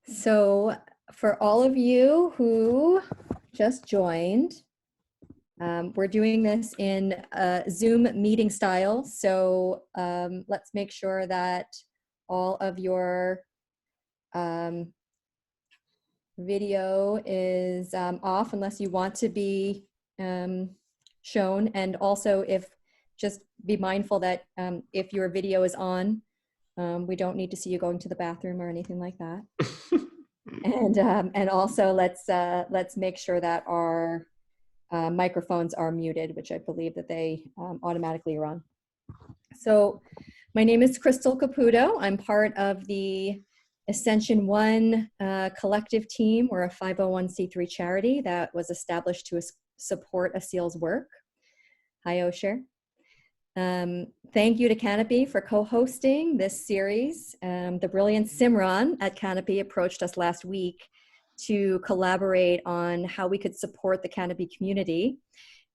So for all of you who just joined, we're doing this in Zoom meeting style. So let's make sure that all of your video is off unless you want to be shown. And also just be mindful that if your video is on, we don't need to see you going to the bathroom or anything like that. And also let's make sure that our microphones are muted, which I believe that they automatically are on. So my name is Crystal Caputo. I'm part of the Ascension One collective team. We're a 501c3 charity that was established to support Asil's work. Hi, Osher. Thank you to Canopy for co-hosting this series. The brilliant Simran at Canopy approached us last week to collaborate on how we could support the Canopy community.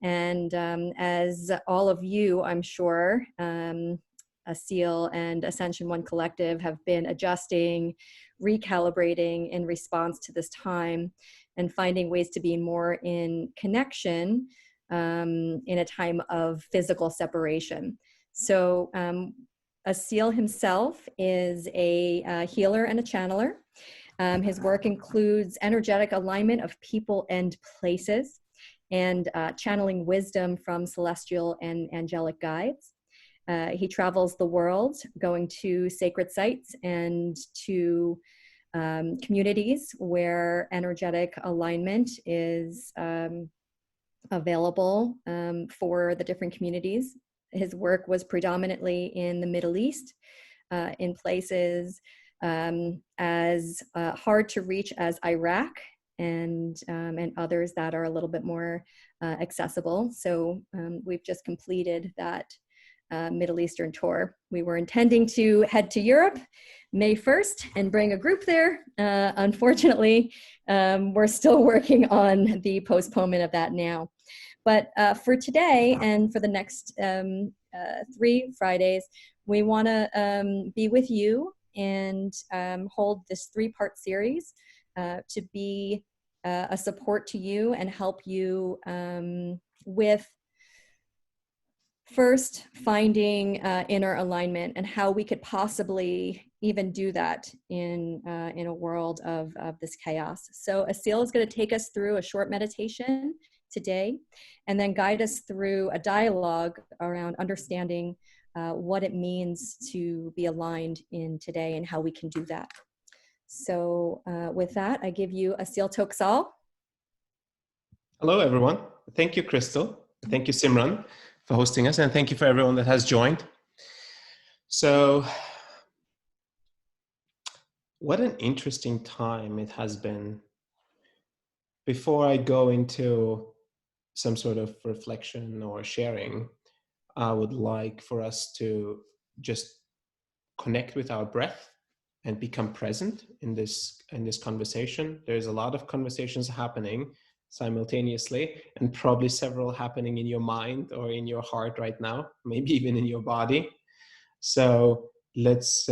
And as all of you, I'm sure, Asil and Ascension One Collective have been adjusting, recalibrating in response to this time and finding ways to be more in connection in a time of physical separation. So Asil himself is a healer and a channeler. His work includes energetic alignment of people and places and channeling wisdom from celestial and angelic guides. He travels the world going to sacred sites and to communities where energetic alignment is available for the different communities. His work was predominantly in the Middle East, in places as hard to reach as Iraq and others that are a little bit more accessible. So we've just completed that Middle Eastern tour. We were intending to head to Europe May 1st and bring a group there. Unfortunately, we're still working on the postponement of that now. But for today and for the next 3 Fridays, we want to be with you and hold this 3-part series to be a support to you and help you with first finding inner alignment and how we could possibly even do that in a world of this chaos. So Asil is going to take us through a short meditation today and then guide us through a dialogue around understanding what it means to be aligned in today and how we can do that. So with that, I give you Asil Toksal. Hello, everyone. Thank you, Crystal. Thank you, Simran, for hosting us. And thank you for everyone that has joined. So what an interesting time it has been. Before I go into some sort of reflection or sharing, I would like for us to just connect with our breath and become present in this conversation. There's a lot of conversations happening simultaneously and probably several happening in your mind or in your heart right now, maybe even in your body. So let's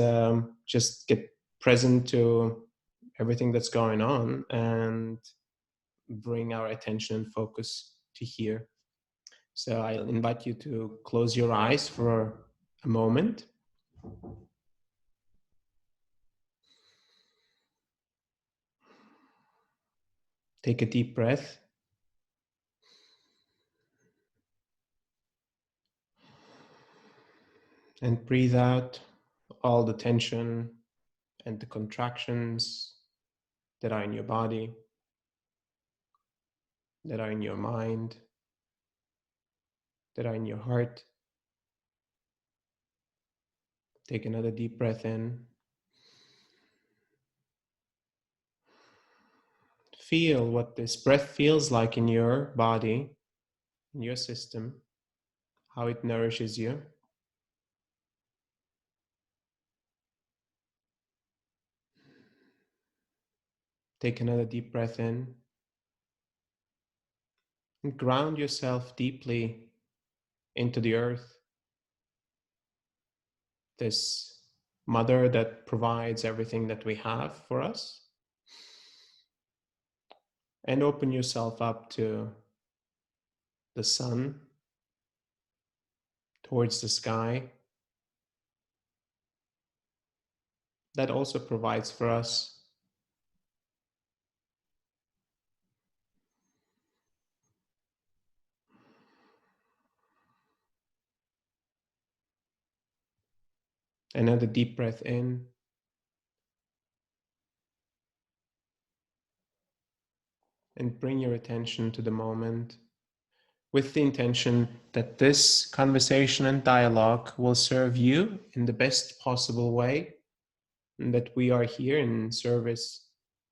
just get present to everything that's going on and bring our attention and focus to here. So I'll invite you to close your eyes for a moment. Take a deep breath. And breathe out all the tension and the contractions that are in your body, that are in your mind, that are in your heart. Take another deep breath in. Feel what this breath feels like in your body, in your system, how it nourishes you. Take another deep breath in. And ground yourself deeply into the earth. This mother that provides everything that we have for us, And open yourself up to the sun, towards the sky. That also provides for us. Another deep breath in. And bring your attention to the moment with the intention that this conversation and dialogue will serve you in the best possible way, and that we are here in service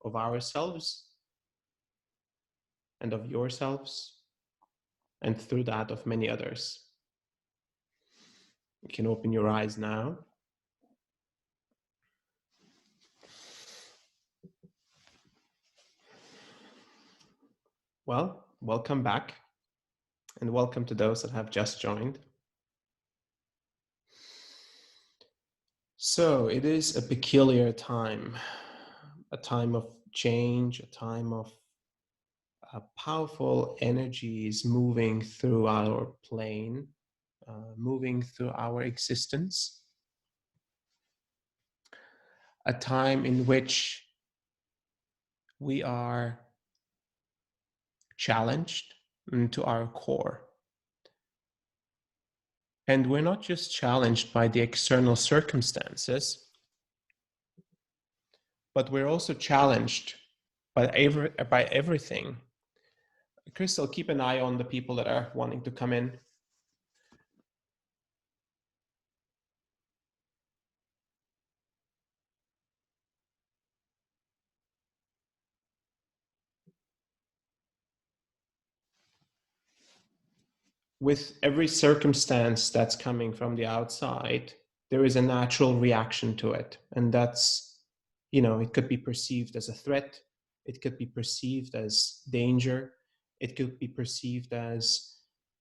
of ourselves and of yourselves, and through that of many others. You can open your eyes now. Well, welcome back, and welcome to those that have just joined. So it is a peculiar time, a time of change, a time of powerful energies moving through our plane, moving through our existence. A time in which we are challenged to our core. And we're not just challenged by the external circumstances, but we're also challenged by everything. Crystal, keep an eye on the people that are wanting to come in. With every circumstance that's coming from the outside, there is a natural reaction to it. And that's, it could be perceived as a threat. It could be perceived as danger. It could be perceived as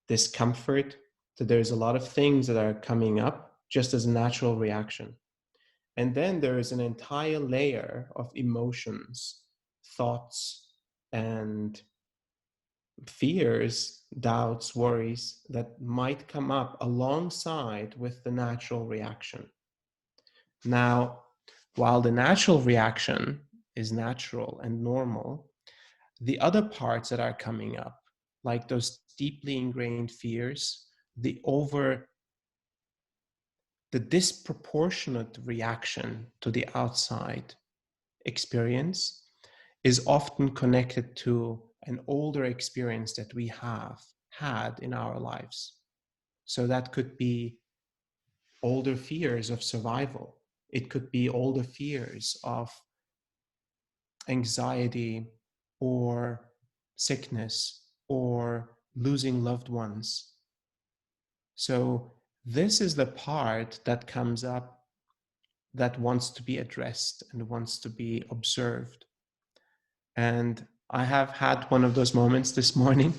discomfort. So there's a lot of things that are coming up just as a natural reaction. And then there is an entire layer of emotions, thoughts, and fears, doubts, worries that might come up alongside with the natural reaction. Now, while the natural reaction is natural and normal, the other parts that are coming up, like those deeply ingrained fears, the disproportionate reaction to the outside experience is often connected to an older experience that we have had in our lives. So that could be older fears of survival. It could be older fears of anxiety or sickness or losing loved ones. So this is the part that comes up that wants to be addressed and wants to be observed. And I have had one of those moments this morning,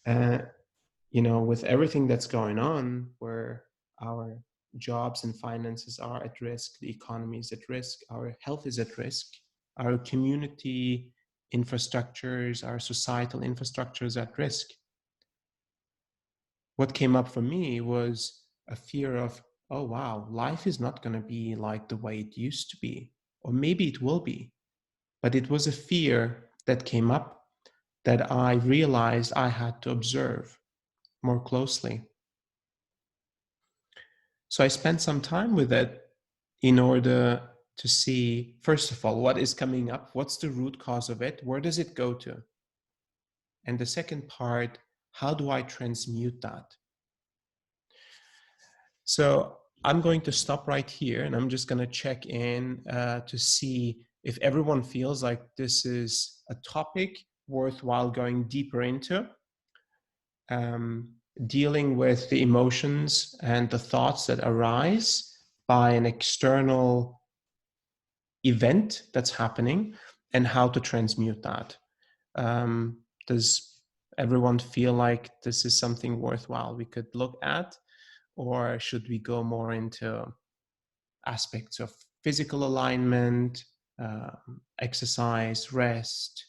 with everything that's going on, where our jobs and finances are at risk, the economy is at risk, our health is at risk, our community infrastructures, our societal infrastructures at risk. What came up for me was a fear of, oh wow, life is not going to be like the way it used to be, or maybe it will be. But it was a fear that came up that I realized I had to observe more closely. So I spent some time with it in order to see, first of all, what is coming up, what's the root cause of it, where does it go to? And the second part, how do I transmute that? So I'm going to stop right here, and I'm just going to check in to see if everyone feels like this is a topic worthwhile going deeper into. Dealing with the emotions and the thoughts that arise by an external event that's happening, and how to transmute that. Does everyone feel like this is something worthwhile we could look at, or should we go more into aspects of physical alignment, exercise, rest,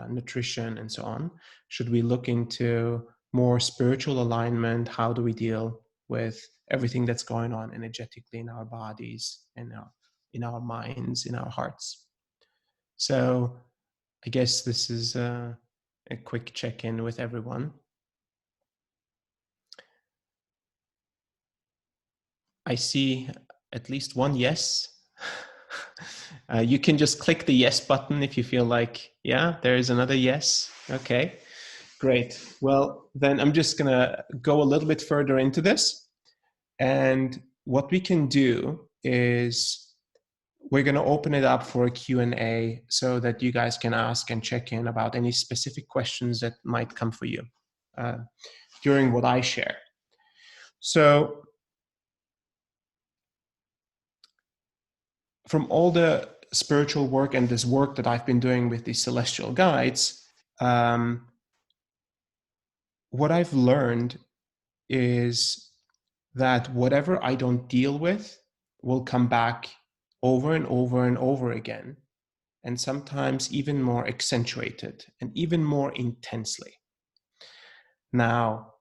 nutrition, and so on? Should we look into more spiritual alignment? How do we deal with everything that's going on energetically in our bodies, in our minds, in our hearts? So I guess this is a quick check-in with everyone. I see at least one yes. You can just click the yes button if you feel like, yeah, there is another yes. Okay, great. Well, then I'm just going to go a little bit further into this. And what we can do is we're going to open it up for a Q&A so that you guys can ask and check in about any specific questions that might come for you during what I share. So from all the spiritual work and this work that I've been doing with these celestial guides, what I've learned is that whatever I don't deal with will come back over and over and over again, and sometimes even more accentuated and even more intensely. Now,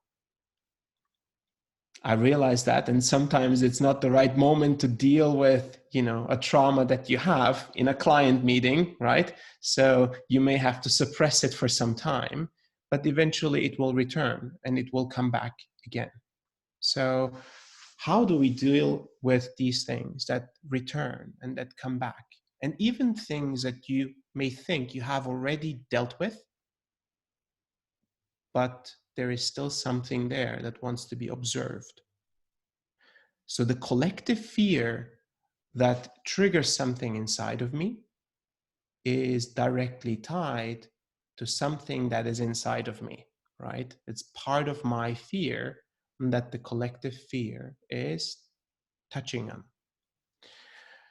I realize that, and sometimes it's not the right moment to deal with, a trauma that you have in a client meeting, right? So you may have to suppress it for some time, but eventually it will return and it will come back again. So how do we deal with these things that return and that come back? And even things that you may think you have already dealt with, but there is still something there that wants to be observed. So the collective fear that triggers something inside of me is directly tied to something that is inside of me, right? It's part of my fear that the collective fear is touching on.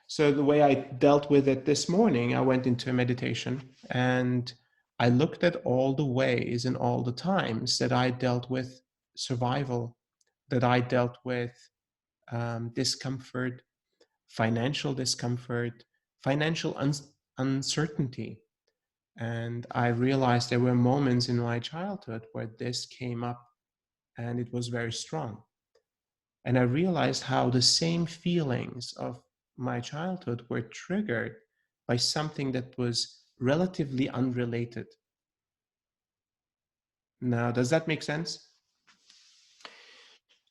So the way I dealt with it this morning, I went into a meditation and I looked at all the ways and all the times that I dealt with survival, that I dealt with discomfort, financial discomfort, financial uncertainty. And I realized there were moments in my childhood where this came up and it was very strong. And I realized how the same feelings of my childhood were triggered by something that was relatively unrelated. Now, does that make sense?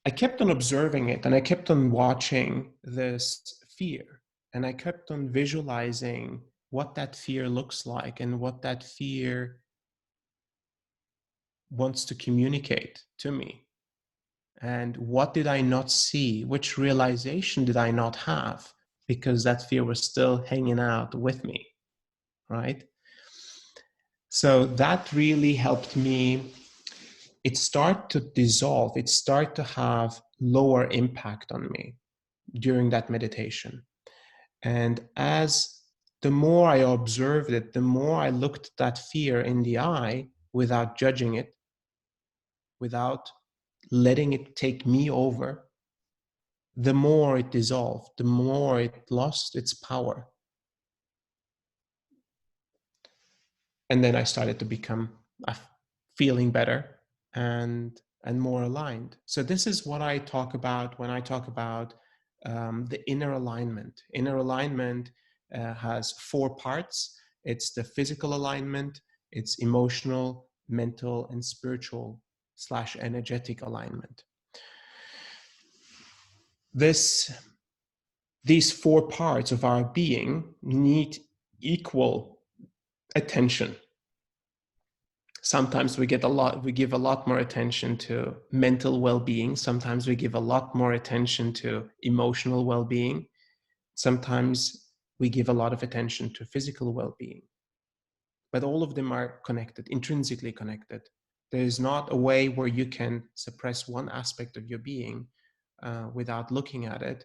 I kept on observing it and I kept on watching this fear and I kept on visualizing what that fear looks like and what that fear wants to communicate to me. And what did I not see? Which realization did I not have? Because that fear was still hanging out with me, right? So that really helped me. It started to dissolve. It started to have lower impact on me during that meditation. And as the more I observed it, the more I looked that fear in the eye without judging it, without letting it take me over, the more it dissolved, the more it lost its power. And then I started to become feeling better and more aligned. So this is what I talk about when I talk about the inner alignment. Inner alignment has 4 parts. It's the physical alignment, it's emotional, mental, and spiritual / energetic alignment. These 4 parts of our being need equal attention. Sometimes we give a lot more attention to mental well-being. Sometimes we give a lot more attention to emotional well-being. Sometimes we give a lot of attention to physical well-being. But all of them are connected, intrinsically connected. There is not a way where you can suppress one aspect of your being without looking at it,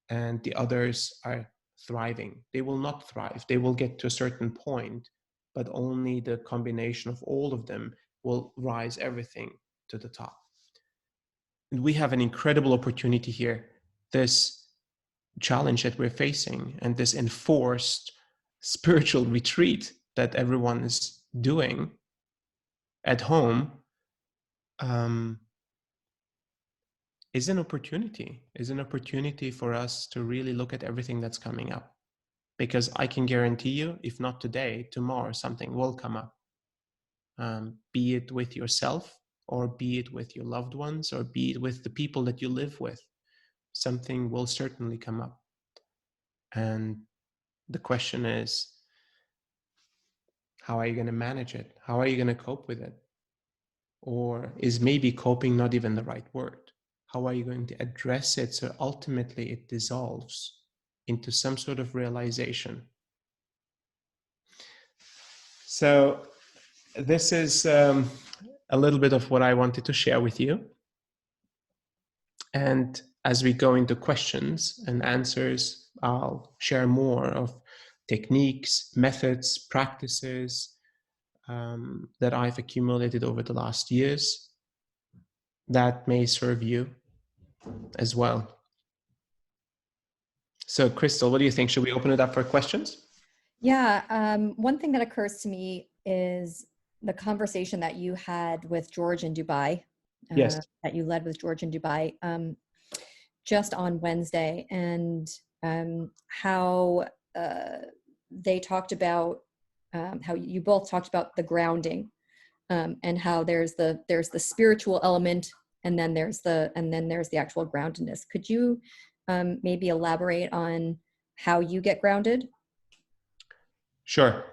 and the others are thriving. They will not thrive. They will get to a certain point, but only the combination of all of them will rise everything to the top. And we have an incredible opportunity here. This challenge that we're facing and this enforced spiritual retreat that everyone is doing at home is an opportunity for us to really look at everything that's coming up. Because I can guarantee you, if not today, tomorrow, something will come up. Be it with yourself, or be it with your loved ones, or be it with the people that you live with. Something will certainly come up. And the question is, how are you going to manage it? How are you going to cope with it? Or is maybe coping not even the right word? How are you going to address it so ultimately it dissolves into some sort of realization? So this is a little bit of what I wanted to share with you. And as we go into questions and answers, I'll share more of techniques, methods, practices that I've accumulated over the last years that may serve you as well. So, Crystal, what do you think? Should we open it up for questions? Yeah, one thing that occurs to me is the conversation that you had with George in Dubai, Yes. that you led with George in Dubai, just on Wednesday, and how they talked about how you both talked about the grounding, and how there's the spiritual element, and then there's the actual groundedness. Could you maybe elaborate on how you get grounded? Sure.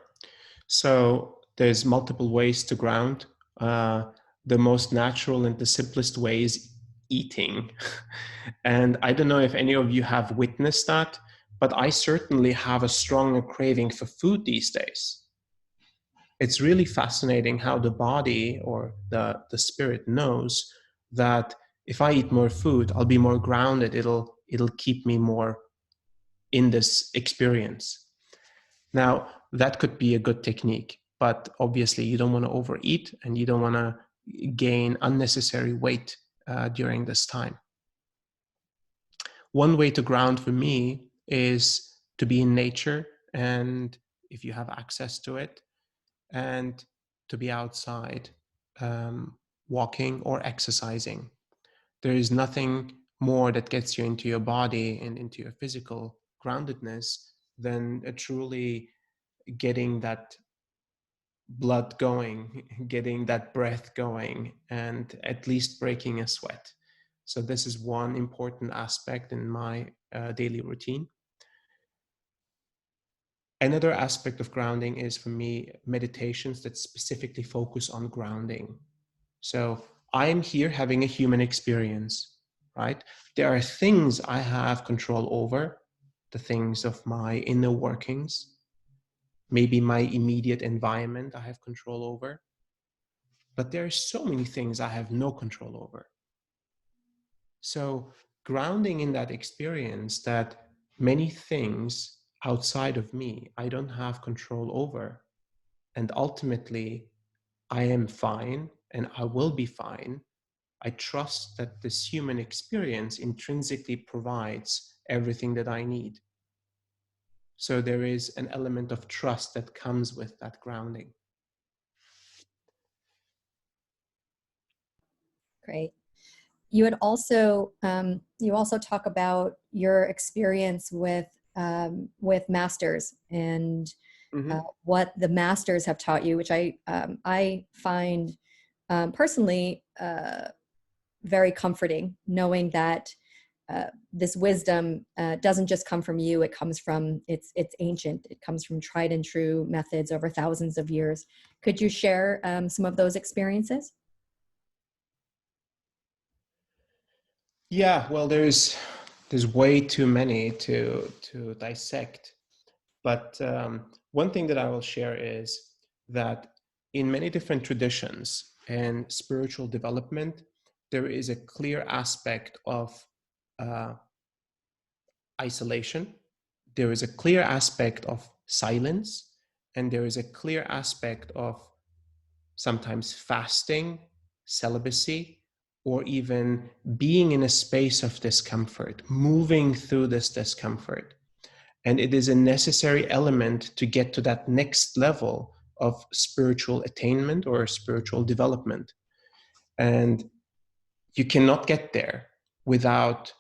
So there's multiple ways to ground. The most natural and the simplest way is eating. And I don't know if any of you have witnessed that, but I certainly have a stronger craving for food these days. It's really fascinating how the body or the spirit knows that if I eat more food, I'll be more grounded. It'll keep me more in this experience. Now, that could be a good technique, but obviously you don't want to overeat and you don't want to gain unnecessary weight during this time. One way to ground for me is to be in nature, and if you have access to it, and to be outside, walking or exercising. There is nothing more that gets you into your body and into your physical groundedness than a truly getting that blood going, getting that breath going, and at least breaking a sweat. So this is one important aspect in my daily routine. Another aspect of grounding is, for me, meditations that specifically focus on grounding. So I'm here having a human experience, right? There are things I have control over, the things of my inner workings, maybe my immediate environment I have control over. But there are so many things I have no control over. So grounding in that experience that many things outside of me I don't have control over, and ultimately I am fine and I will be fine. I trust that this human experience intrinsically provides everything that I need. So there is an element of trust that comes with that grounding. Great. You also talk about your experience with masters, and what the masters have taught you, which I find personally very comforting, knowing that this wisdom doesn't just come from you. It comes from it's ancient. It comes from tried and true methods over thousands of years. Could you share some of those experiences? Yeah, well, there's way too many to dissect. But one thing that I will share is that in many different traditions and spiritual development, there is a clear aspect of uh, isolation. There is a clear aspect of silence, and there is a clear aspect of sometimes fasting, celibacy, or even being in a space of discomfort, moving through this discomfort. And it is a necessary element to get to that next level of spiritual attainment or spiritual development. And you cannot get there without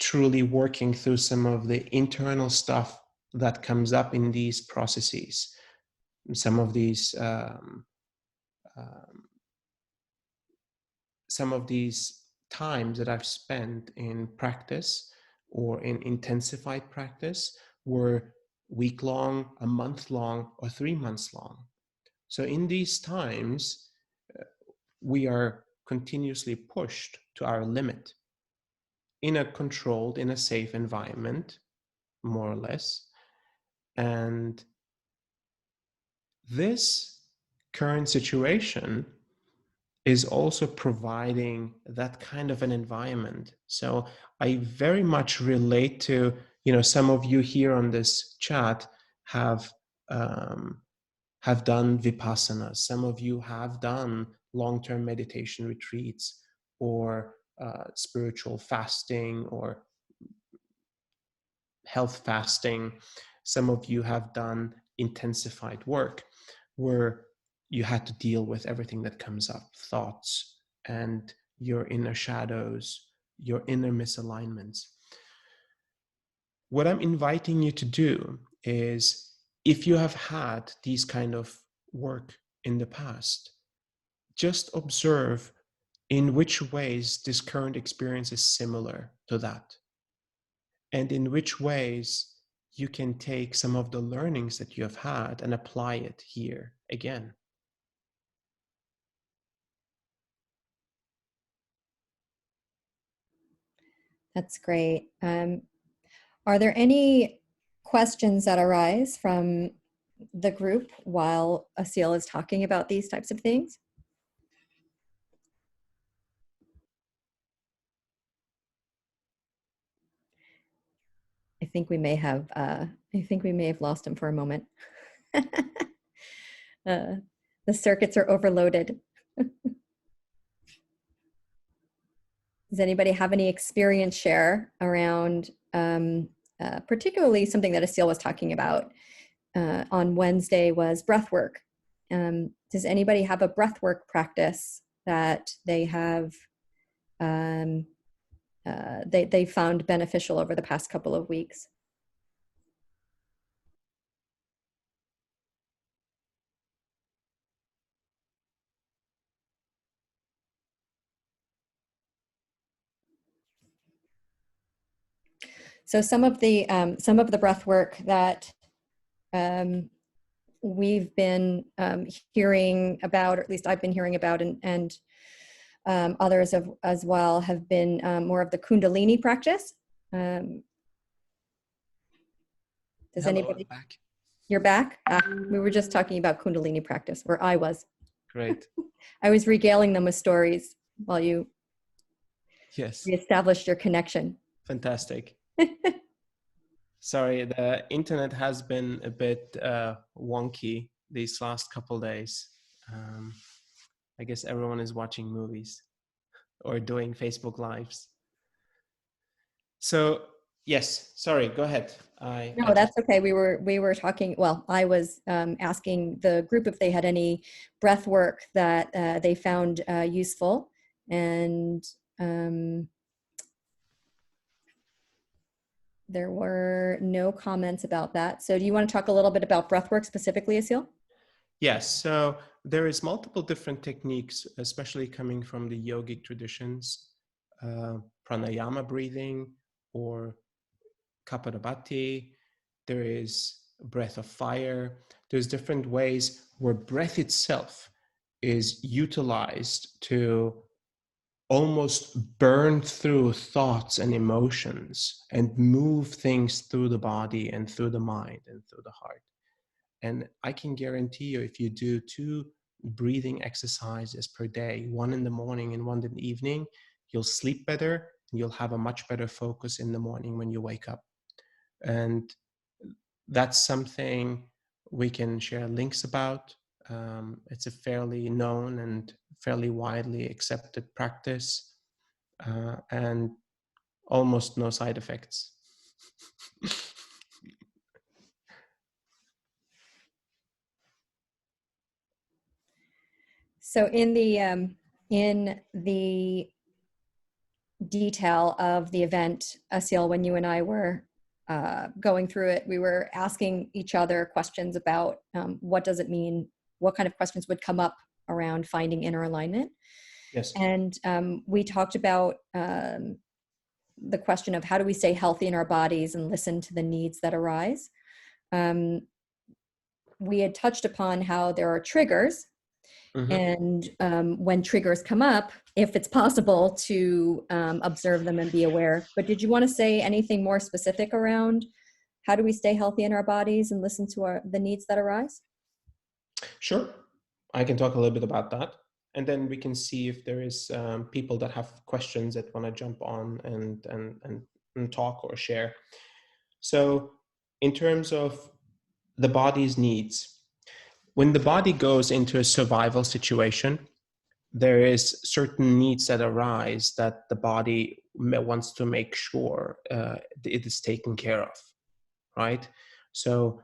truly working through some of the internal stuff that comes up in these processes. Some of these um, some of these times that I've spent in practice or in intensified practice were week long, a month long, or 3 months long. So in these times, we are continuously pushed to our limit in a controlled, in a safe environment, more or less. And this current situation is also providing that kind of an environment. So I very much relate to, some of you here on this chat have done vipassana. Some of you have done long-term meditation retreats or spiritual fasting or health fasting. Some of you have done intensified work where you had to deal with everything that comes up, thoughts and your inner shadows, your inner misalignments. What I'm inviting you to do is, if you have had these kind of work in the past, just observe in which ways this current experience is similar to that, and in which ways you can take some of the learnings that you have had and apply it here again. That's great. Are there any questions that arise from the group while Asil is talking about these types of things? I think we may have lost him for a moment. The circuits are overloaded. Does anybody have any experience share around particularly something that Asil was talking about on Wednesday was breath work? Does anybody have a breath work practice that they have they found beneficial over the past couple of weeks? So some of the breath work that we've been hearing about, or at least I've been hearing about, and others as well, have been more of the Kundalini practice. Does Hello, anybody? I'm back. You're back? We were just talking about Kundalini practice, or I was. Great. I was regaling them with stories while you Yes. reestablished your connection. Fantastic. Sorry, the internet has been a bit wonky these last couple days. I guess everyone is watching movies or doing Facebook Lives. So yes, sorry, go ahead. No, that's okay. We were talking, well, I was asking the group if they had any breath work that they found useful, and there were no comments about that. So do you want to talk a little bit about breath work specifically, Asil? Yes, so there is multiple different techniques, especially coming from the yogic traditions, pranayama breathing or kapalabhati. There is breath of fire. There's different ways where breath itself is utilized to almost burn through thoughts and emotions and move things through the body and through the mind and through the heart. And I can guarantee you, if you do 2 breathing exercises per day, one in the morning and one in the evening, you'll sleep better and you'll have a much better focus in the morning when you wake up. And that's something we can share links about. It's a fairly known and fairly widely accepted practice, and almost no side effects. So in the detail of the event, Asil, when you and I were going through it, we were asking each other questions about what does it mean, what kind of questions would come up around finding inner alignment. Yes. And we talked about the question of how do we stay healthy in our bodies and listen to the needs that arise. We had touched upon how there are triggers, Mm-hmm. and when triggers come up, if it's possible to observe them and be aware. But did you want to say anything more specific around how do we stay healthy in our bodies and listen to the needs that arise? Sure. I can talk a little bit about that. And then we can see if there is people that have questions that want to jump on and talk or share. So in terms of the body's needs, when the body goes into a survival situation, there is certain needs that arise that the body wants to make sure it is taken care of, right? So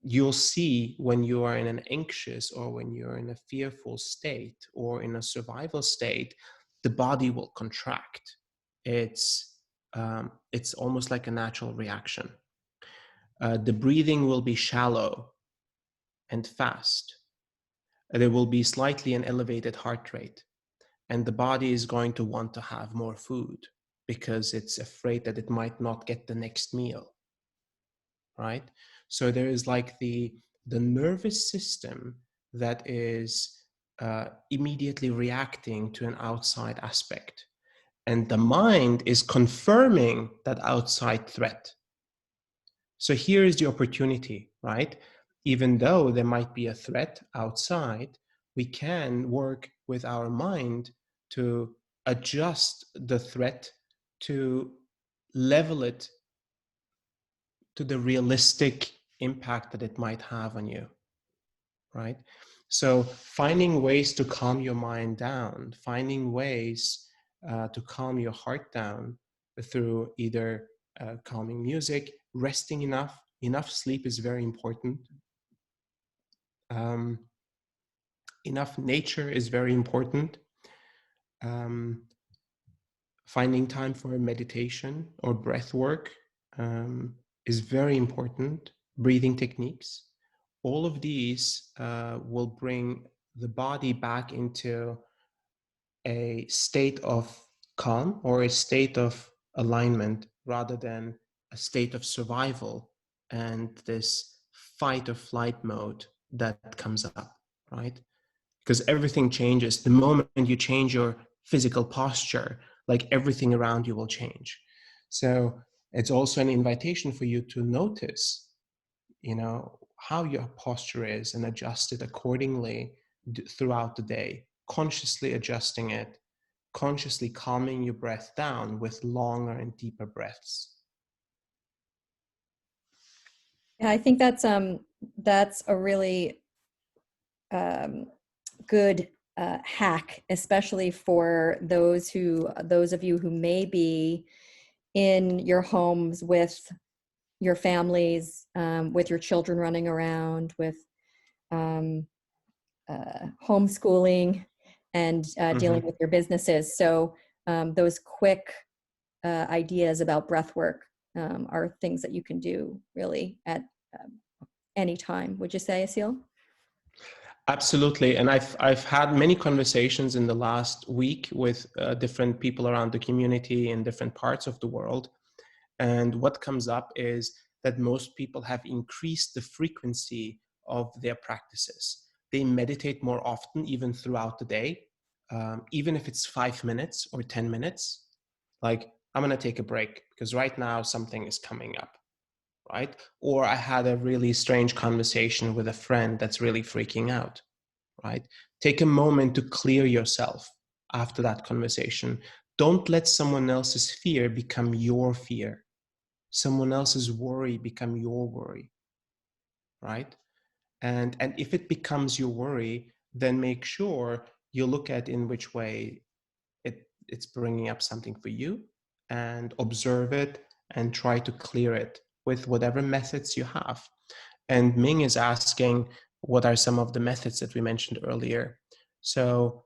you'll see when you are in an anxious or when you're in a fearful state or in a survival state, the body will contract. It's almost like a natural reaction. The breathing will be shallow and fast. There will be slightly an elevated heart rate, and the body is going to want to have more food because it's afraid that it might not get the next meal, right? So there is like the nervous system that is immediately reacting to an outside aspect, and the mind is confirming that outside threat. So here is the opportunity, right? Even though there might be a threat outside, we can work with our mind to adjust the threat, to level it to the realistic impact that it might have on you, right? So finding ways to calm your mind down, finding ways to calm your heart down through either calming music, resting enough. Enough sleep is very important. Um, Enough nature is very important. Finding time for meditation or breath work is very important. Breathing techniques. All of these will bring the body back into a state of calm or a state of alignment rather than a state of survival and this fight or flight mode that comes up, right? Because everything changes. The moment you change your physical posture, like everything around you will change. So it's also an invitation for you to notice, how your posture is and adjust it accordingly throughout the day, consciously adjusting it, consciously calming your breath down with longer and deeper breaths. Yeah, I think that's a really good hack, especially for those of you who may be in your homes with your families, with your children running around, with homeschooling, and dealing with your businesses. So those quick ideas about breath work are things that you can do really at any time. Would you say, Asil? Absolutely. And I've had many conversations in the last week with different people around the community in different parts of the world. And what comes up is that most people have increased the frequency of their practices. They meditate more often, even throughout the day, even if it's 5 minutes or 10 minutes. Like, I'm going to take a break because right now something is coming up, right? Or I had a really strange conversation with a friend that's really freaking out, right? Take a moment to clear yourself after that conversation. Don't let someone else's fear become your fear. Someone else's worry become your worry, right? And if it becomes your worry, then make sure you look at in which way it's bringing up something for you and observe it and try to clear it with whatever methods you have. And Ming is asking, what are some of the methods that we mentioned earlier? So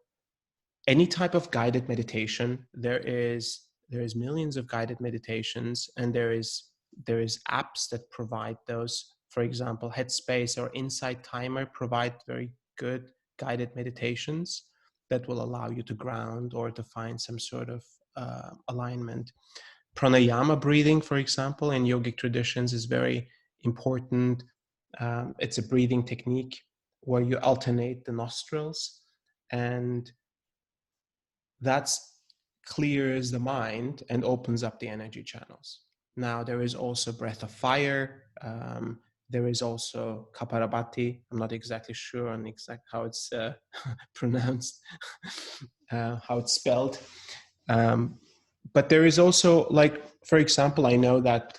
any type of guided meditation, there is millions of guided meditations, and there is apps that provide those. For example, Headspace or Insight Timer provide very good guided meditations that will allow you to ground or to find some sort of alignment. Pranayama breathing, for example, in yogic traditions is very important. It's a breathing technique where you alternate the nostrils, and that clears the mind and opens up the energy channels. Now, there is also breath of fire. There is also Kapalabhati. I'm not exactly sure on how it's pronounced, how it's spelled. But there is also, like, for example, I know that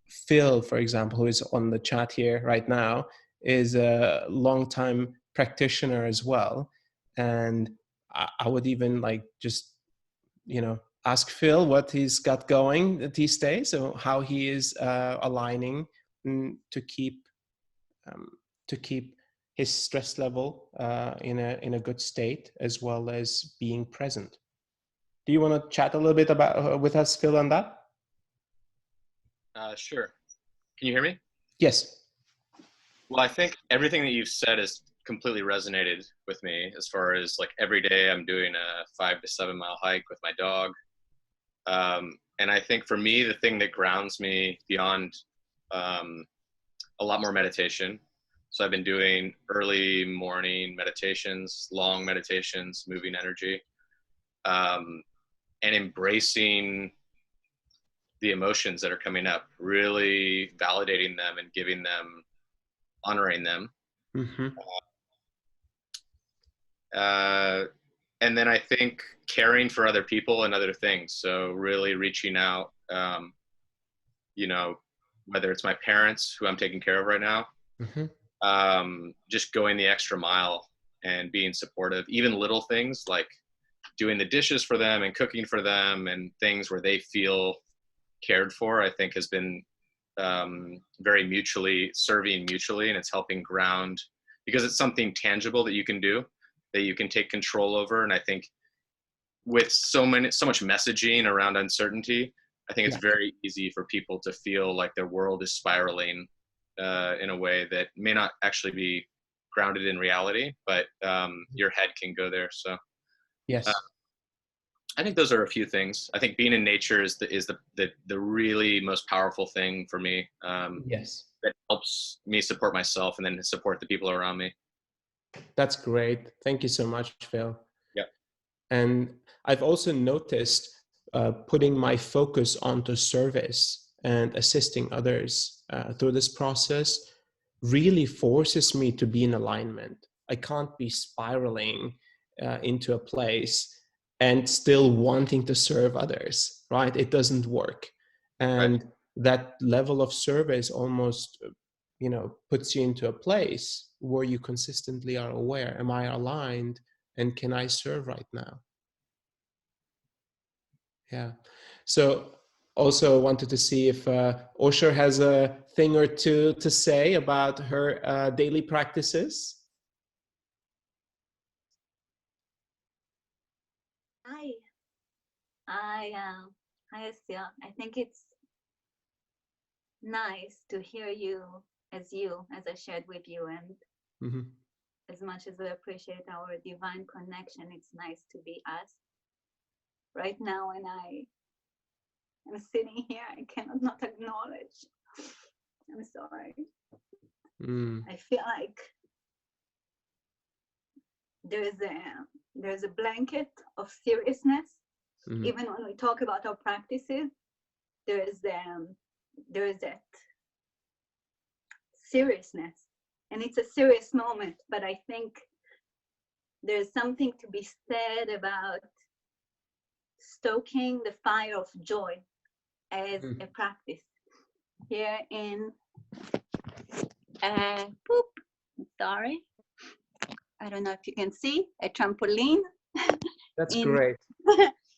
Phil, for example, who is on the chat here right now, is a longtime practitioner as well. And I would even like just, ask Phil what he's got going these days, so how he is aligning to keep his stress level in a good state, as well as being present. Do you want to chat a little bit about with us, Phil, on that? Sure. Can you hear me? Yes. Well, I think everything that you've said has completely resonated with me, as far as like every day I'm doing a 5 to 7 mile hike with my dog. And I think for me, the thing that grounds me beyond a lot more meditation. So I've been doing early morning meditations, long meditations, moving energy, and embracing the emotions that are coming up, really validating them and giving them, honoring them. Mm-hmm. And then I think caring for other people and other things. So really reaching out, whether it's my parents who I'm taking care of right now, just going the extra mile and being supportive, even little things like doing the dishes for them and cooking for them and things where they feel cared for, I think has been very serving mutually, and it's helping ground, because it's something tangible that you can do, that you can take control over. And I think with so much messaging around uncertainty, I think it's very easy for people to feel like their world is spiraling in a way that may not actually be grounded in reality, but your head can go there. So yes, I think those are a few things. I think being in nature is the really most powerful thing for me. Yes, that helps me support myself and then support the people around me. That's great. Thank you so much, Phil. Yeah. And I've also noticed putting my focus onto service and assisting others through this process really forces me to be in alignment. I can't be spiraling into a place and still wanting to serve others, right? It doesn't work. And that level of service almost, puts you into a place where you consistently are aware, am I aligned and can I serve right now? Yeah. So also wanted to see if Osher has a thing or two to say about her daily practices. Hi, Asil. I think it's nice to hear you as I shared with you, and as much as we appreciate our divine connection, it's nice to be us. Right now, when I'm sitting here, I cannot not acknowledge. I'm sorry. I feel like there's a blanket of seriousness. Even when we talk about our practices, there is that seriousness, and it's a serious moment. But I think there's something to be said about stoking the fire of joy as a practice. Here in sorry, I don't know if you can see a trampoline. That's great.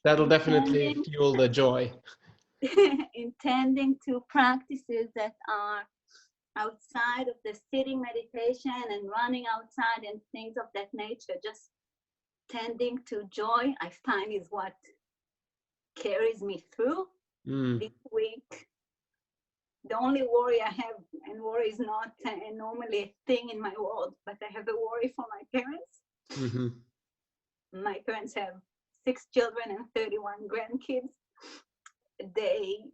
That'll definitely fuel the joy. Intending to practices that are outside of the sitting meditation and running outside and things of that nature, just tending to joy, I find is what carries me through this week. The only worry I have, and worry is not normally a thing in my world, but I have a worry for my parents. Mm-hmm. My parents have 6 children and 31 grandkids. They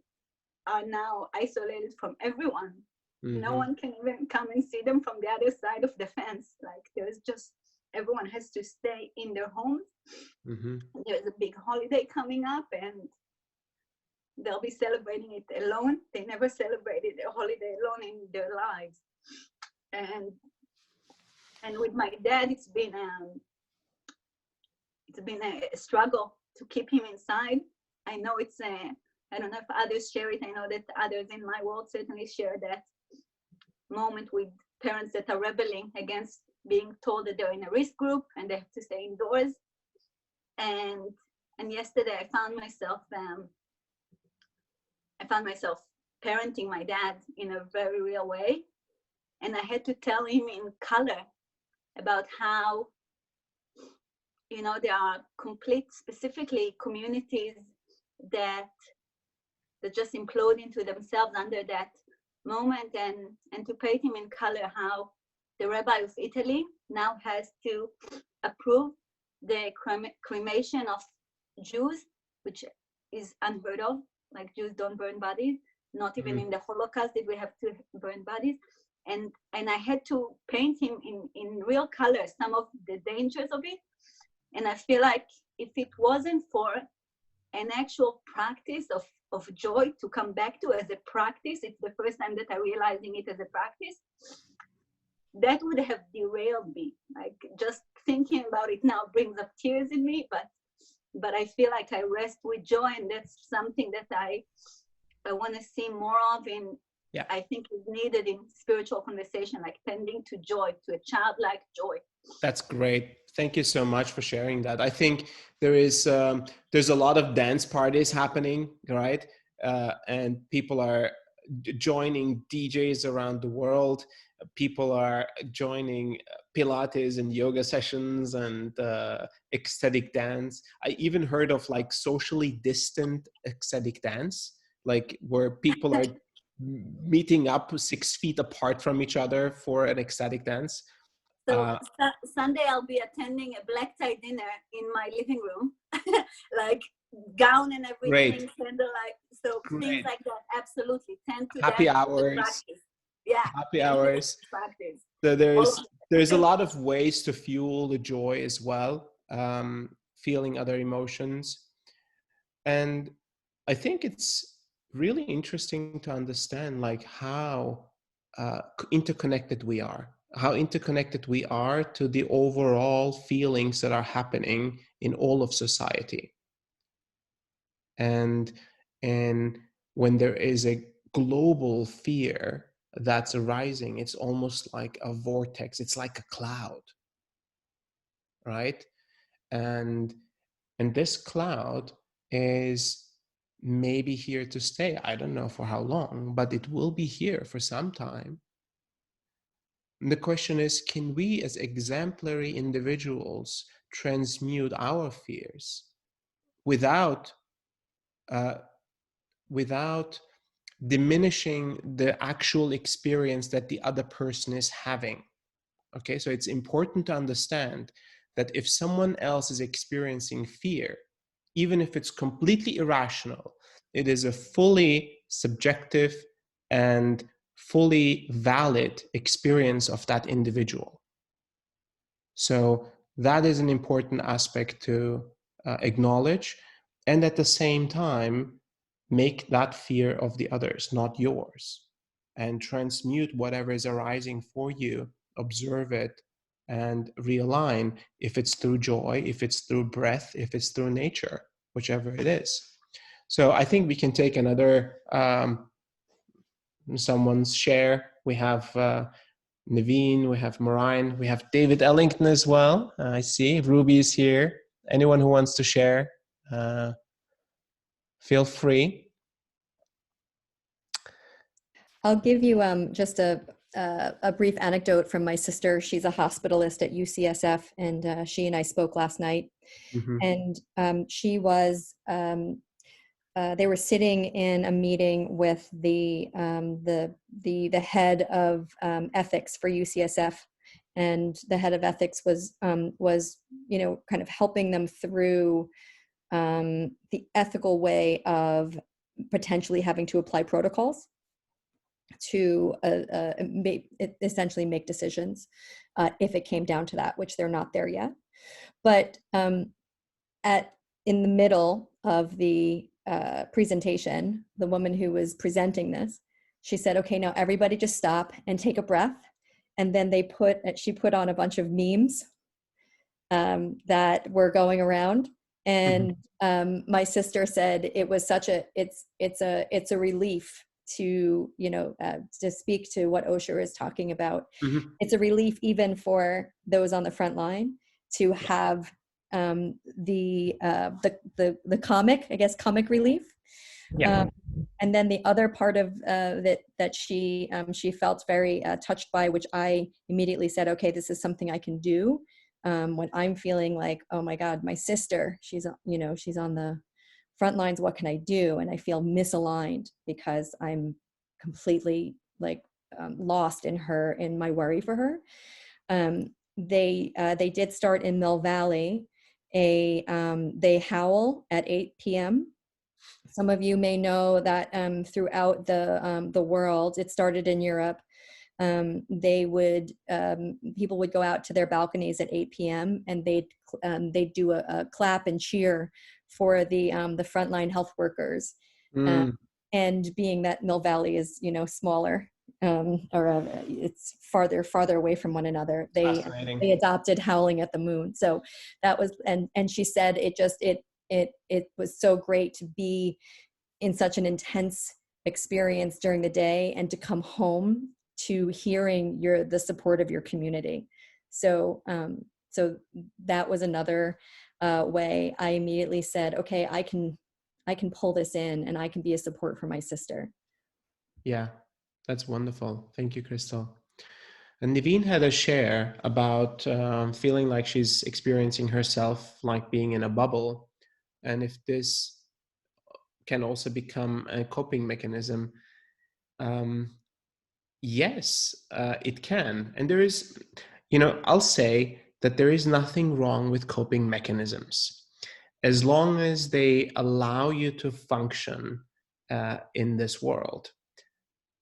are now isolated from everyone. Mm-hmm. No one can even come and see them from the other side of the fence. Like there's just, everyone has to stay in their homes. Mm-hmm. There's a big holiday coming up and they'll be celebrating it alone. They never celebrated a holiday alone in their lives. And with my dad, it's been a struggle to keep him inside. I know I don't know if others share it. I know that others in my world certainly share that moment with parents that are rebelling against being told that they're in a risk group and they have to stay indoors. And yesterday I found myself parenting my dad in a very real way. And I had to tell him in color about how, there are specifically communities that just implode into themselves under that moment, and to paint him in color how the rabbi of Italy now has to approve the cremation of Jews, which is unheard of. Like Jews don't burn bodies, not even in the Holocaust did we have to burn bodies. And I had to paint him in real color some of the dangers of it. And I feel like if it wasn't for an actual practice of joy to come back to as a practice, it's the first time that I'm realizing it as a practice, that would have derailed me. Like just thinking about it now brings up tears in me, but I feel like I rest with joy, and that's something that I want to see more of in, I think is needed in spiritual conversation, like tending to joy, to a childlike joy. That's great. Thank you so much for sharing that. I think there's a lot of dance parties happening, right? And people are joining DJs around the world. People are joining Pilates and yoga sessions and ecstatic dance. I even heard of like socially distant ecstatic dance, like where people are meeting up 6 feet apart from each other for an ecstatic dance. So Sunday I'll be attending a black tie dinner in my living room, like gown and everything, candlelight. So things like that, absolutely. Tend to happy hours. Practice. Yeah. Happy hours. Practice. So there's a lot of ways to fuel the joy as well, feeling other emotions. And I think it's really interesting to understand like how interconnected we are. How interconnected we are to the overall feelings that are happening in all of society. And when there is a global fear that's arising, it's almost like a vortex. It's like a cloud, right? And this cloud is maybe here to stay. I don't know for how long, but it will be here for some time. And the question is, can we as exemplary individuals transmute our fears without diminishing the actual experience that the other person is having? Okay, so it's important to understand that if someone else is experiencing fear, even if it's completely irrational, it is a fully subjective and fully valid experience of that individual. So that is an important aspect to acknowledge, and at the same time, make that fear of the others, not yours, and transmute whatever is arising for you, observe it, and realign, if it's through joy, if it's through breath, if it's through nature, whichever it is. So I think we can take another someone's share. We have Naveen, we have Marine, we have David Ellington as well. I see Ruby is here. Anyone who wants to share, feel free. I'll give you just a brief anecdote from my sister. She's a hospitalist at UCSF, and she and I spoke last night. Mm-hmm. And she was they were sitting in a meeting with the head of ethics for UCSF, and the head of ethics was kind of helping them through the ethical way of potentially having to apply protocols to essentially make decisions if it came down to that, which they're not there yet. But in the middle of the presentation, the woman who was presenting this, she said, "Okay, now everybody just stop and take a breath." And then she put on a bunch of memes that were going around. And my sister said it was it's a relief to to speak to what Osher is talking about. Mm-hmm. It's a relief even for those on the front line to have the comic relief. Yeah. And then the other part of that she felt very touched by, which I immediately said, okay, this is something I can do when I'm feeling like, oh my God, my sister, she's on the front lines. What can I do? And I feel misaligned because I'm completely lost in my worry for her. They did start in Mill Valley. They howl at 8 p.m. Some of you may know that throughout the world, it started in Europe. People would go out to their balconies at 8 p.m. and they'd do a clap and cheer for the frontline health workers. And being that Mill Valley is smaller, it's farther away from one another, they adopted howling at the moon. So that was, and she said it was so great to be in such an intense experience during the day and to come home to hearing the support of your community. So so that was another way I immediately said, okay, I can pull this in and I can be a support for my sister. Yeah, that's wonderful. Thank you, Crystal. And Naveen had a share about feeling like she's experiencing herself like being in a bubble. And if this can also become a coping mechanism, yes, it can. And there is, I'll say that there is nothing wrong with coping mechanisms as long as they allow you to function in this world.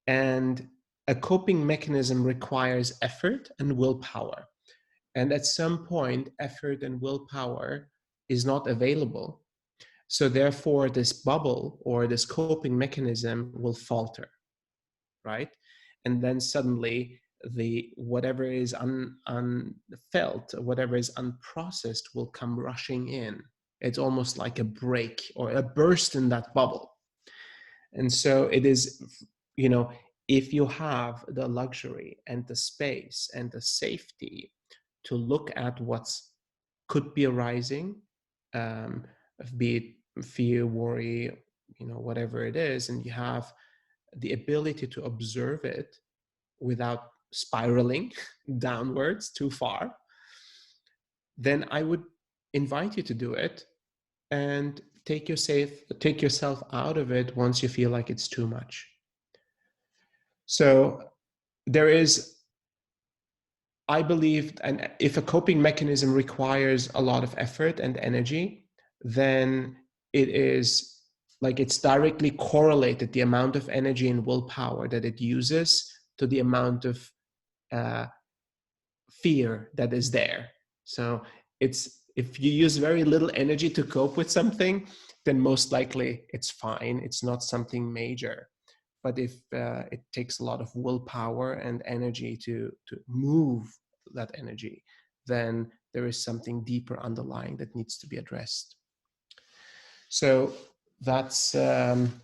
And a coping mechanism requires effort and willpower. And at some point, effort and willpower is not available. So therefore, this bubble or this coping mechanism will falter, right? And then suddenly whatever is unfelt, whatever is unprocessed will come rushing in. It's almost like a break or a burst in that bubble. And so it is, if you have the luxury and the space and the safety to look at what's could be arising, be it fear, worry, whatever it is, and you have the ability to observe it without spiraling downwards too far, then I would invite you to do it and take yourself out of it once you feel like it's too much. So there is, I believe, and if a coping mechanism requires a lot of effort and energy, then it is like it's directly correlated, the amount of energy and willpower that it uses to the amount of fear that is there. So if you use very little energy to cope with something, then most likely it's fine. It's not something major. But if it takes a lot of willpower and energy to move that energy, then there is something deeper underlying that needs to be addressed. So that's,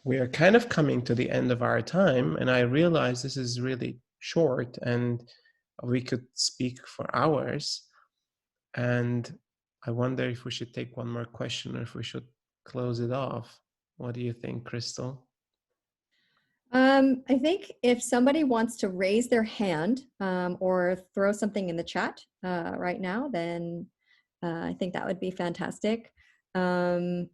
we are kind of coming to the end of our time, and I realize this is really short and we could speak for hours. And I wonder if we should take one more question or if we should close it off. What do you think, Crystal? I think if somebody wants to raise their hand or throw something in the chat right now, then I think that would be fantastic. I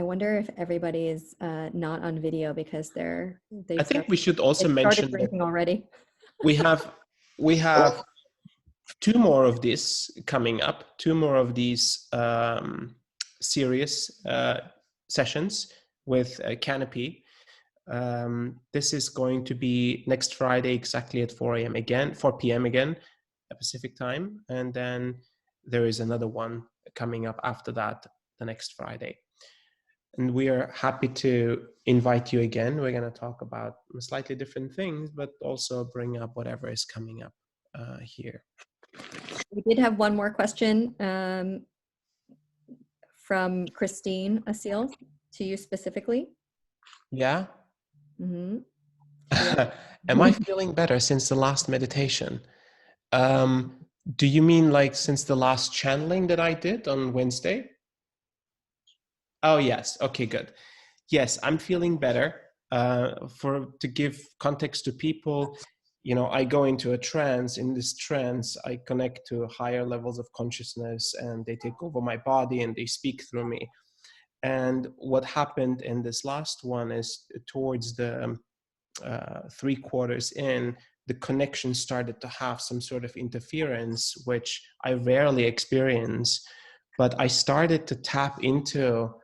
wonder if everybody is not on video because I think we should also mention drinking already. we have 2 more of these coming up, 2 more of these serious sessions with Canopy. This is going to be next Friday exactly at 4 p.m. again, Pacific time. And then there is another one coming up after that, the next Friday. And we are happy to invite you again. We're going to talk about slightly different things, but also bring up whatever is coming up here. We did have one more question from Christine Asil to you specifically. Yeah. Mm-hmm. Am I feeling better since the last meditation? Do you mean like since the last channeling that I did on Wednesday? Oh, yes. Okay, good. Yes, I'm feeling better. To give context to people, I go into a trance. In this trance, I connect to higher levels of consciousness and they take over my body and they speak through me. And what happened in this last one is towards the 3/4 in, the connection started to have some sort of interference, which I rarely experience. But I started to tap into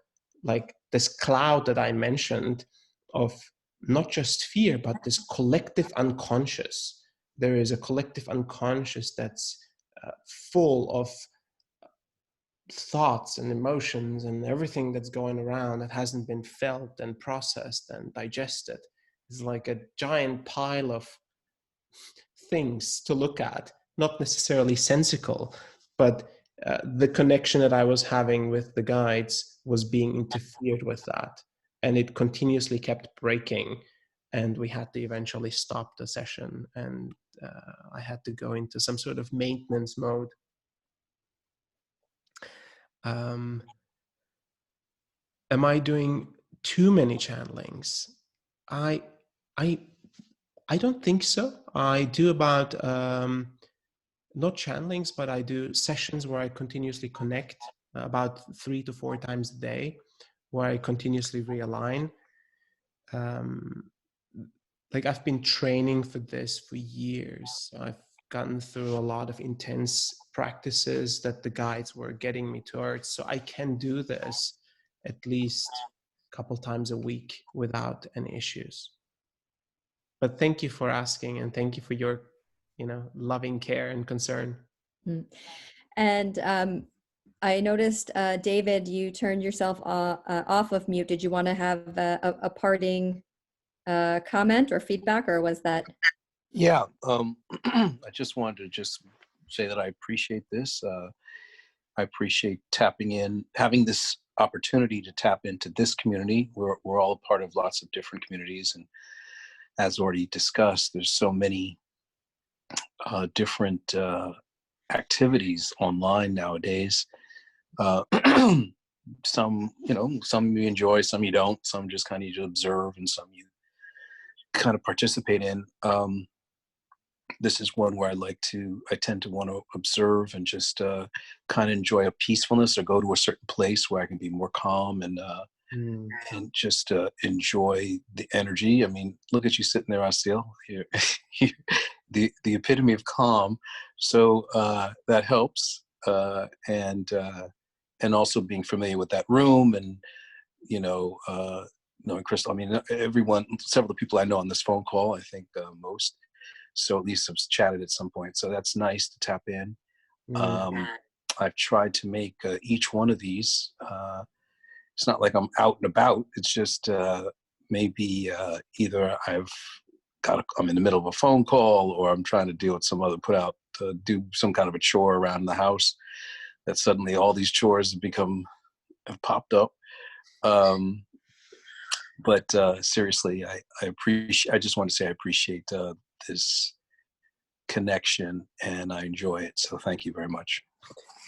like this cloud that I mentioned of not just fear, but this collective unconscious. There is a collective unconscious that's full of thoughts and emotions and everything that's going around that hasn't been felt and processed and digested. It's like a giant pile of things to look at, not necessarily sensical, but the connection that I was having with the guides was being interfered with that. And it continuously kept breaking. And we had to eventually stop the session. And I had to go into some sort of maintenance mode. Am I doing too many channelings? I don't think so. I do about not channelings, but I do sessions where I continuously connect about 3 to 4 times a day, where I continuously realign. Like I've been training for this for years. I've gotten through a lot of intense practices that the guides were getting me towards. So I can do this at least a couple times a week without any issues. But thank you for asking, and thank you for your, loving care and concern. And I noticed, David, you turned yourself off of mute. Did you want to have a parting comment or feedback, or was that? Yeah, I just wanted to say that I appreciate this. I appreciate tapping in, having this opportunity to tap into this community. We're all a part of lots of different communities, and as already discussed, there's so many different activities online nowadays. Some you enjoy, some you don't, some just kind of you observe, and some you kind of participate in. This is one where I tend to want to observe and just kind of enjoy a peacefulness, or go to a certain place where I can be more calm and just enjoy the energy. I mean, look at you sitting there, Asil. The epitome of calm. So that helps. And also being familiar with that room, and knowing Crystal. I mean, several people I know on this phone call, I think most. So at least I've chatted at some point. So that's nice to tap in. I've tried to make each one of these. It's not like I'm out and about. It's just maybe either I'm in the middle of a phone call, or I'm trying to deal with do some kind of a chore around the house, that suddenly all these chores have popped up. But seriously, I just want to say I appreciate this connection, and I enjoy it. So thank you very much.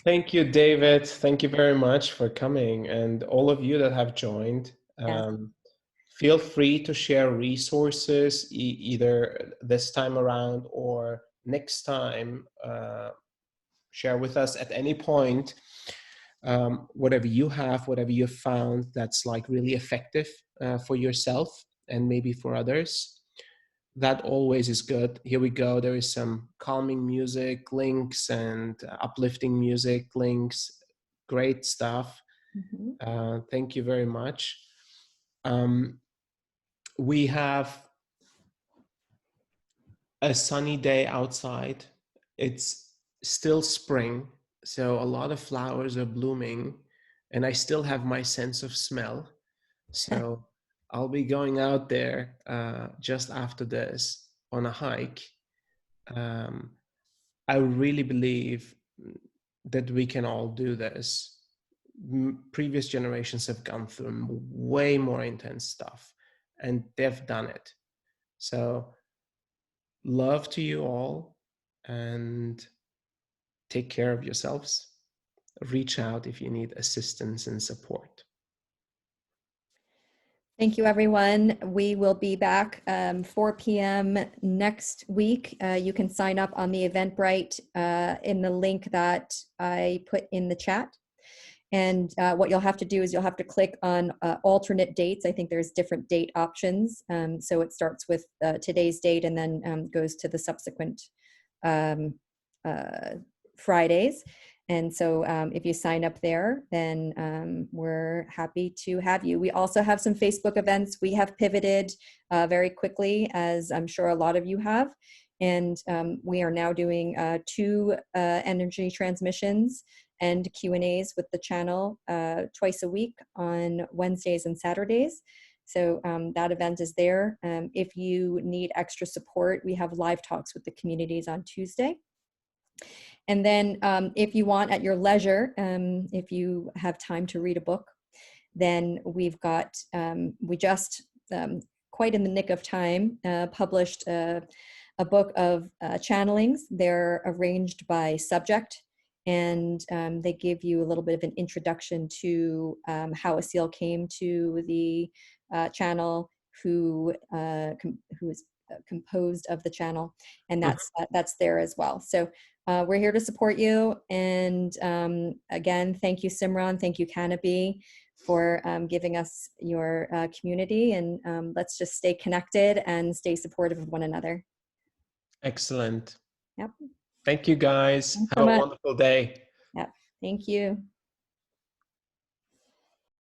Thank you, David. Thank you very much for coming, and all of you that have joined. Yes. Feel free to share resources either this time around or next time. Share with us at any point whatever you have, whatever you've found that's like really effective for yourself and maybe for others. That always is good. Here we go. There is some calming music links and uplifting music links. Great stuff. Thank you very much. We have a sunny day outside. It's still spring, so a lot of flowers are blooming, and I still have my sense of smell. So I'll be going out there just after this on a hike. I really believe that we can all do this. Previous generations have gone through way more intense stuff, and they've done it. So love to you all, and take care of yourselves. Reach out if you need assistance and support. Thank you, everyone. We will be back 4 p.m. next week. You can sign up on the Eventbrite in the link that I put in the chat. And what you'll have to do is you'll have to click on alternate dates. I think there's different date options. So it starts with today's date and then goes to the subsequent Fridays. And so if you sign up there, then we're happy to have you. We also have some Facebook events. We have pivoted very quickly, as I'm sure a lot of you have. And we are now doing 2 energy transmissions and Q&As with the channel twice a week on Wednesdays and Saturdays. So that event is there. If you need extra support, we have live talks with the communities on Tuesday. And then if you want at your leisure, if you have time to read a book, then we've got, we just, quite in the nick of time, published a book of channelings. They're arranged by subject, and they give you a little bit of an introduction to how Asil came to the channel, who is composed of the channel, and that's there as well. So we're here to support you. And again, thank you, Simran. Thank you, Canopy, for giving us your community. And let's just stay connected and stay supportive of one another. Excellent. Yep. Thank you, guys. Thanks Have so a much. wonderful day. Yep. Thank you.